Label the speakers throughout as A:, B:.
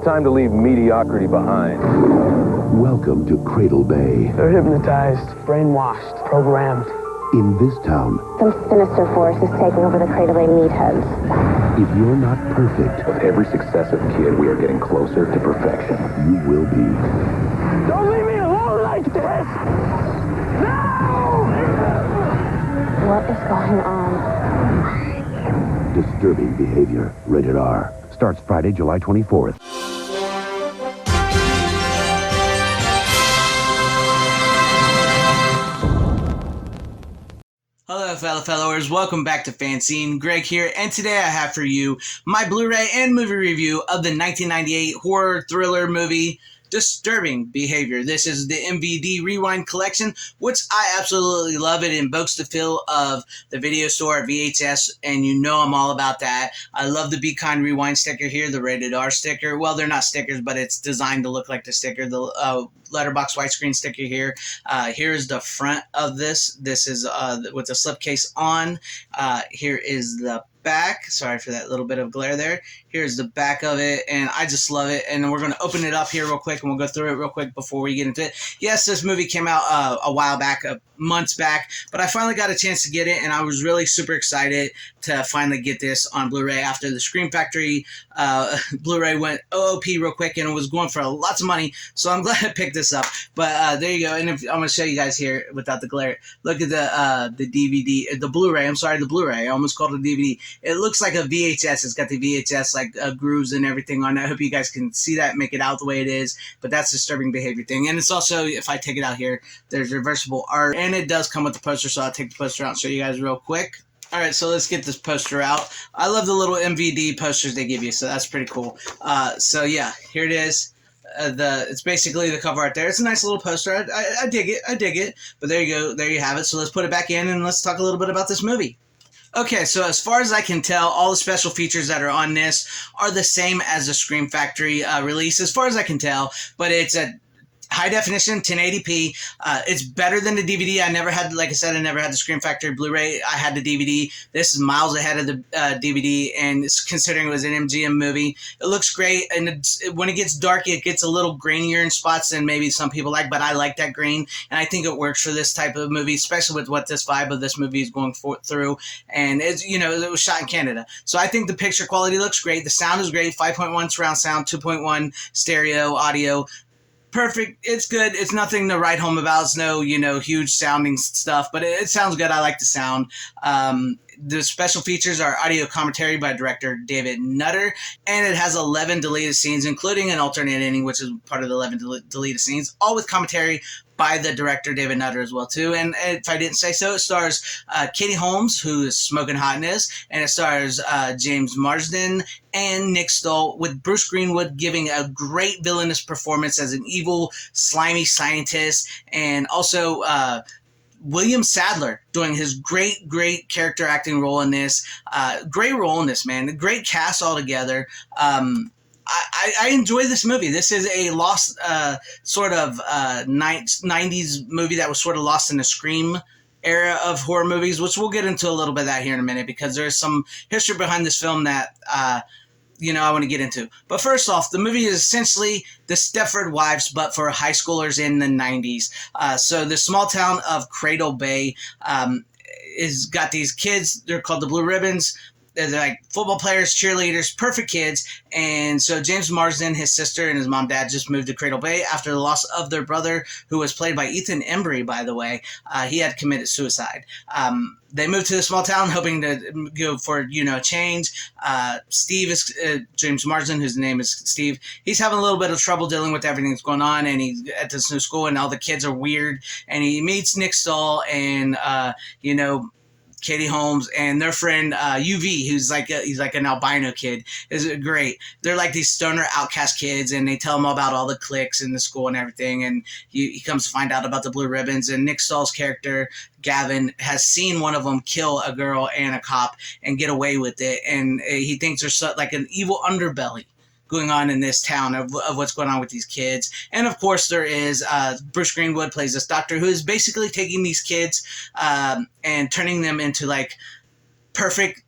A: time to leave mediocrity behind.
B: Welcome to Cradle Bay.
C: They're hypnotized, brainwashed, programmed.
B: In this town,
D: some sinister force is taking over the Cradle Bay meatheads.
B: if you're not perfect,
A: With every successive kid, we are getting closer to perfection.
B: you will be.
C: Don't leave me alone like this! No!
D: What is going on?
B: Disturbing behavior. Rated R. Starts Friday, July 24th.
E: Hello, fellow followers. Welcome back to FanZcene. Greg here, and today I have for you my Blu-ray and movie review of the 1998 horror thriller movie Disturbing Behavior. This is the MVD Rewind collection, which I absolutely love. It invokes the feel of the video store at VHS, and you know I'm all about that. I love the Be Kind Rewind sticker here, the Rated R sticker. Well, they're not stickers, but it's designed to look like the sticker. The letterbox widescreen sticker here. Here's the front of this. This is with the slipcase on. Here is the back. Sorry for that little bit of glare there. Here's the back of it, and I just love it. And we're going to open it up here real quick, and we'll go through it real quick before we get into it. Yes, this movie came out a while back, months back, but I finally got a chance to get it, and I was really super excited to finally get this on Blu-ray after the Scream Factory Blu-ray went OOP real quick, and it was going for lots of money, so I'm glad I picked this up. But there you go, and I'm going to show you guys here without the glare. Look at the DVD, the Blu-ray. I'm sorry, the Blu-ray. I almost called it a DVD. It looks like a VHS. It's got the VHS like grooves and everything on it. I hope you guys can see that, make it out the way it is. But that's Disturbing Behavior thing. And it's also, if I take it out here, there's reversible art, and it does come with the poster. So I'll take the poster out and show you guys real quick. All right, so let's get this poster out. I love the little MVD posters they give you, so that's pretty cool. So yeah, here it is. It's basically the cover art there. It's a nice little poster. I dig it. I dig it. But there you go. There you have it. So let's put it back in, and let's talk a little bit about this movie. Okay, so as far as I can tell, all the special features that are on this are the same as the Scream Factory release, as far as I can tell, but it's a high definition, 1080p. It's better than the DVD. I never had, like I said, I never had the Scream Factory Blu-ray. I had the DVD. This is miles ahead of the DVD, and it's, considering it was an MGM movie, it looks great. And when it gets dark, it gets a little grainier in spots than maybe some people like, but I like that grain, and I think it works for this type of movie, especially with what this vibe of this movie is going through. And it's, you know, it was shot in Canada, so I think the picture quality looks great. The sound is great. 5.1 surround sound, 2.1 stereo audio. Perfect. It's good. It's nothing to write home about. It's no, you know, huge sounding stuff, but it sounds good. I like the sound. The special features are audio commentary by director David Nutter, and it has 11 deleted scenes, including an alternate ending, which is part of the 11 deleted scenes, all with commentary by the director David Nutter as well too. And if I didn't say so, it stars Katie Holmes, who is smoking hot in this, and it stars James Marsden and Nick Stoll, with Bruce Greenwood giving a great villainous performance as an evil, slimy scientist, and also William Sadler doing his great character acting role in this. Great role in this, man. Great cast altogether. I enjoy this movie. This is a lost sort of 90s movie that was sort of lost in the Scream era of horror movies, which we'll get into a little bit of that here in a minute, because there's some history behind this film that you know, I want to get into. But first off, the movie is essentially the Stepford Wives, but for high schoolers in the 90s. So the small town of Cradle Bay is got these kids. They're called the Blue Ribbons. They're like football players, cheerleaders, perfect kids. And so James Marsden, his sister, and his mom, dad just moved to Cradle Bay after the loss of their brother, who was played by Ethan Embry, by the way. He had committed suicide. They moved to the small town hoping to go for, you know, a change. Steve is James Marsden, whose name is Steve. He's having a little bit of trouble dealing with everything that's going on, and he's at this new school, and all the kids are weird. And he meets Nick Stoll and, you know, Katie Holmes and their friend UV, who's like he's like an albino kid, is great. They're like these stoner outcast kids, and they tell him about all the cliques in the school and everything. And he comes to find out about the Blue Ribbons. And Nick Stoll's character Gavin has seen one of them kill a girl and a cop and get away with it, and he thinks there's like an evil underbelly going on in this town of what's going on with these kids. And of course there is Bruce Greenwood plays this doctor who is basically taking these kids and turning them into like perfect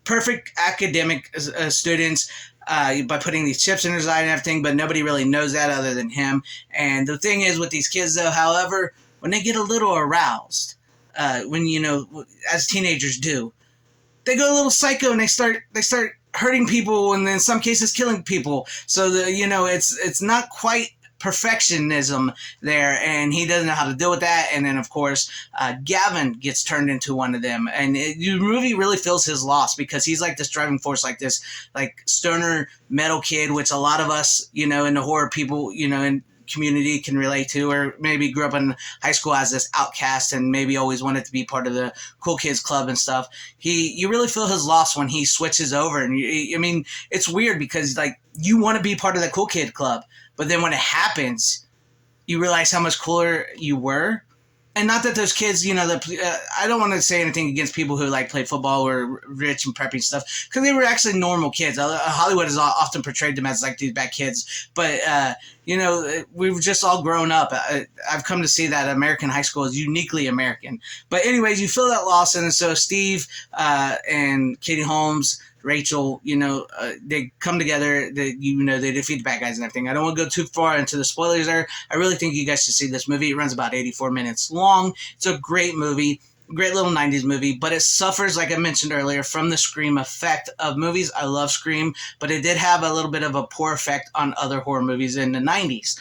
E: perfect academic students by putting these chips in his eye and everything, but nobody really knows that other than him. And the thing is with these kids, though, however, when they get a little aroused, when, you know, as teenagers do, they go a little psycho and they start hurting people and in some cases killing people. So you know, it's not quite perfectionism there, and he doesn't know how to deal with that. And then of course Gavin gets turned into one of them, and the movie really feels his loss because he's like this driving force, like this like stoner metal kid, which a lot of us, you know, in the horror people, you know, in community can relate to, or maybe grew up in high school as this outcast and maybe always wanted to be part of the cool kids club and stuff. You really feel his loss when he switches over, and I mean, it's weird because like you want to be part of the cool kid club, but then when it happens, you realize how much cooler you were. And not that those kids, you know, I don't want to say anything against people who like played football or rich and preppy stuff, because they were actually normal kids. Hollywood has often portrayed them as like these bad kids, but you know, we've just all grown up. I've come to see that American high school is uniquely American. But anyways, you feel that loss, and so Steve and Katie Holmes, Rachel, you know, they come together, they defeat the bad guys and everything. I don't want to go too far into the spoilers there. I really think you guys should see this movie. It runs about 84 minutes long. It's a great movie, great little 90s movie, but it suffers, like I mentioned earlier, from the Scream effect of movies. I love Scream, but it did have a little bit of a poor effect on other horror movies in the 90s.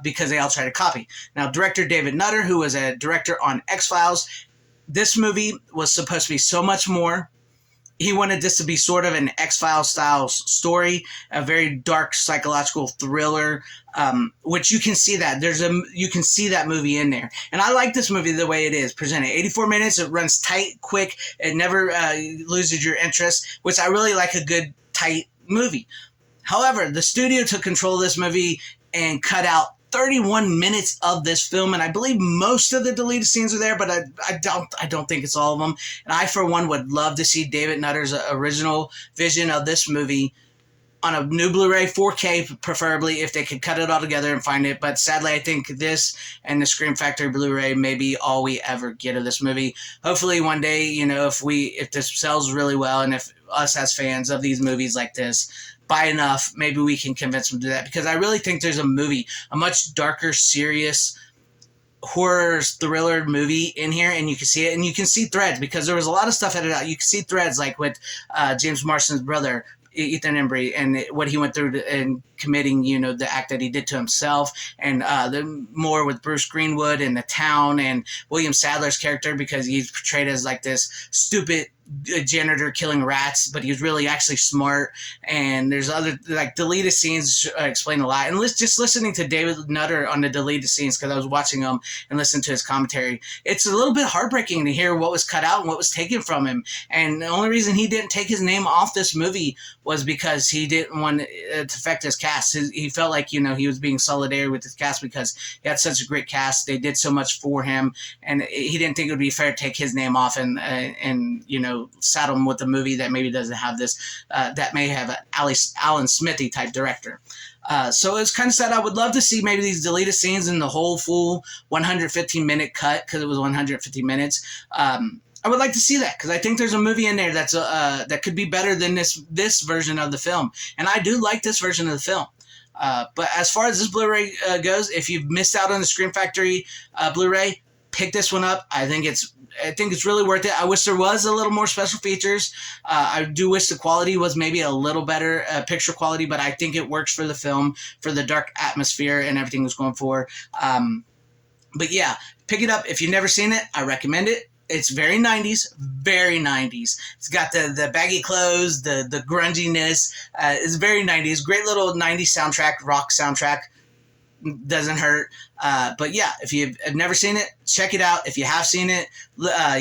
E: Because they all try to copy. Now, director David Nutter, who was a director on X-Files, this movie was supposed to be so much more. He wanted this to be sort of an X-Files style story, a very dark psychological thriller, which you can see that. You can see that movie in there. And I like this movie the way it is presented. 84 minutes, it runs tight, quick, it never loses your interest, which I really like a good, tight movie. However, the studio took control of this movie and cut out 31 minutes of this film, and I believe most of the deleted scenes are there, but I don't think it's all of them. And I, for one, would love to see David Nutter's original vision of this movie on a new Blu-ray, 4K preferably, if they could cut it all together and find it. But sadly, I think this and the Scream Factory Blu-ray may be all we ever get of this movie. Hopefully one day, you know, if this sells really well, and if us as fans of these movies like this buy enough, maybe we can convince them to do that, because I really think there's a much darker, serious horror thriller movie in here, and you can see it, and you can see threads, because there was a lot of stuff edited out. You can see threads like with James Marsden's brother, Ethan Embry, and what he went through in committing, you know, the act that he did to himself, and the more with Bruce Greenwood and the town, and William Sadler's character, because he's portrayed as like this stupid janitor killing rats, but he's really actually smart. And there's other like deleted scenes explain a lot. And just listening to David Nutter on the deleted scenes, because I was watching them and listening to his commentary, it's a little bit heartbreaking to hear what was cut out and what was taken from him. And the only reason he didn't take his name off this movie was because he didn't want it to affect his cast. He felt like, you know, he was being solidary with his cast because he had such a great cast. They did so much for him, and he didn't think it would be fair to take his name off and you know, saddle him with a movie that maybe doesn't have this, that may have an Alan Smithy type director. So it's kind of sad. I would love to see maybe these deleted scenes in the whole full 115-minute cut, because it was 150 minutes. I would like to see that, because I think there's a movie in there that's that could be better than this version of the film, and I do like this version of the film. But as far as this Blu-ray goes, if you've missed out on the Scream Factory Blu-ray, pick this one up. I think it's really worth it. I wish there was a little more special features. I do wish the quality was maybe a little better, picture quality, but I think it works for the film, for the dark atmosphere and everything it's going for. But yeah, pick it up. If you've never seen it, I recommend it. It's very 90s, very 90s. It's got the baggy clothes, the grunginess. It's very 90s. Great little 90s soundtrack, rock soundtrack. Doesn't hurt. But yeah, if you've never seen it, check it out. If you have seen it,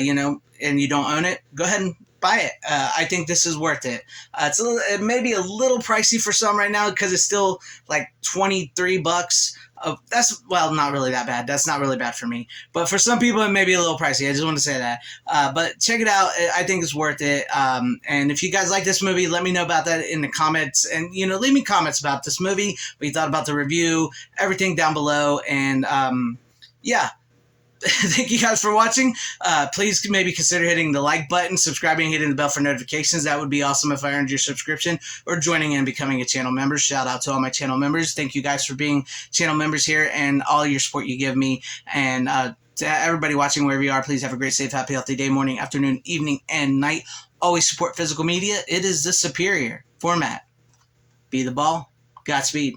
E: you know, and you don't own it, go ahead and buy it. I think this is worth it. It may be a little pricey for some right now, because it's still like $23. That's, well, not really that bad. That's not really bad for me. But for some people, it may be a little pricey. I just want to say that. But check it out. I think it's worth it. And if you guys like this movie, let me know about that in the comments. And, you know, leave me comments about this movie, what you thought about the review, everything down below. And, yeah. thank you guys for watching. Please maybe consider hitting the like button, subscribing, hitting the bell for notifications. That would be awesome if I earned your subscription, or joining and becoming a channel member. Shout out to all my channel members. Thank you guys for being channel members here and all your support you give me. And to everybody watching wherever you are, please have a great, safe, happy, healthy day, morning, afternoon, evening, and night. Always support physical media. It is the superior format. Be the ball. Godspeed.